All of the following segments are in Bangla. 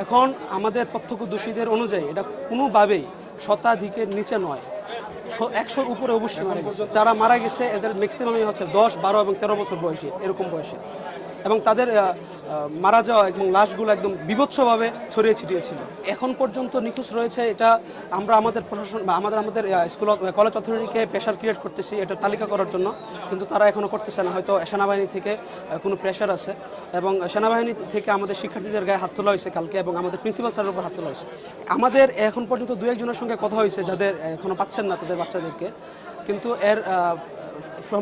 এখন আমাদের প্রত্যক্ষদর্শীদের অনুযায়ী এটা কোনোভাবেই শতাধিকের নিচে নয়, 100-র উপরে অবশ্যই মারা গেছে। যারা মারা গেছে এদের ম্যাক্সিমামই হচ্ছে 10, 12 এবং 13 বছর বয়সী, এরকম বয়সী, এবং তাদের মারা যাওয়া এবং লাশগুলো একদম বিভৎসভাবে ছড়িয়ে ছিটিয়েছিল। এখন পর্যন্ত নিখোঁজ রয়েছে, এটা আমরা আমাদের প্রশাসন বা আমাদের স্কুল কলেজ অথরিটিকে প্রেশার ক্রিয়েট করতেছি এটা তালিকা করার জন্য, কিন্তু তারা এখনও করতেছে না। হয়তো সেনাবাহিনী থেকে কোনো প্রেশার আছে, এবং সেনাবাহিনী থেকে আমাদের শিক্ষার্থীদের গায়ে হাত তোলা হয়েছে কালকে, এবং আমাদের প্রিন্সিপাল স্যারের উপর হাত তোলা হয়েছে। আমাদের এখন পর্যন্ত 2-1 জনের সঙ্গে কথা হয়েছে যাদের এখনও পাচ্ছেন না তাদের বাচ্চাদেরকে, কিন্তু এর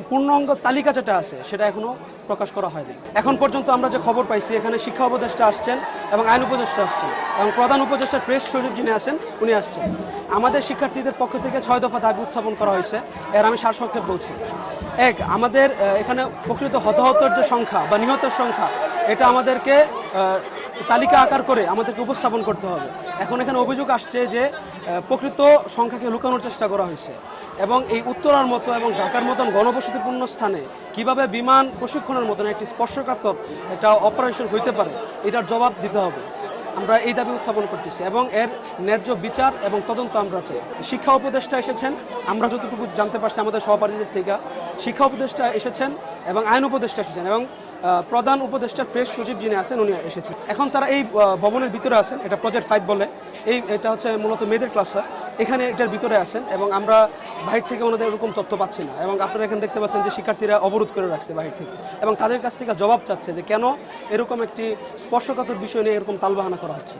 পূর্ণাঙ্গ তালিকা যেটা আছে সেটা এখনও প্রকাশ করা হয়নি। এখন পর্যন্ত আমরা যে খবর পাইছি, এখানে শিক্ষা উপদেষ্টা আসছেন এবং আইন উপদেষ্টা আসছেন এবং প্রধান উপদেষ্টার প্রেস সচিব যিনি আছেন উনি আসছেন। আমাদের শিক্ষার্থীদের পক্ষ থেকে 6 দফা দাবি উত্থাপন করা হয়েছে। এর আমি সারসংক্ষেপ বলছি। এক, আমাদের এখানে প্রকৃত হতাহতের যে সংখ্যা বা নিহতের সংখ্যা, এটা আমাদেরকে তালিকা আকার করে আমাদেরকে উপস্থাপন করতে হবে। এখন এখানে অভিযোগ আসছে যে প্রকৃত সংখ্যাকে লুকানোর চেষ্টা করা হয়েছে, এবং এই উত্তরার মতো এবং ঢাকার মতন ঘনবসতিপূর্ণ স্থানে কিভাবে বিমান প্রশিক্ষণের মতন একটি স্পর্শকাতর একটা অপারেশন হইতে পারে, এটার জবাব দিতে হবে। আমরা এই দাবি উত্থাপন করতেছি এবং এর ন্যায্য বিচার এবং তদন্ত আমরা চাই। শিক্ষা উপদেষ্টা এসেছেন, আমরা যতটুকু জানতে পারছি আমাদের সহপাঠীদের থেকে, শিক্ষা উপদেষ্টা এসেছেন এবং আইন উপদেষ্টা এসেছেন, এবং প্রধান উপদেষ্টার প্রেস সচিব যিনি আছেন উনি এসেছেন। এখন তারা এই ভবনের ভিতরে আছেন, এটা প্রজেক্ট 5 বলে, এটা হচ্ছে মূলত মেয়েদের ক্লাস হয়, এখানে এটার ভিতরে আছেন, এবং আমরা বাহির থেকে ওনাদের এরকম তথ্য পাচ্ছি না। এবং আপনারা এখানে দেখতে পাচ্ছেন যে শিক্ষার্থীরা অবরোধ করে রাখছে বাহির থেকে, এবং তাদের কাছ থেকে জবাব চাচ্ছে যে কেন এরকম একটি স্পর্শকাতর বিষয় নিয়ে এরকম তালবাহানা করা হচ্ছে।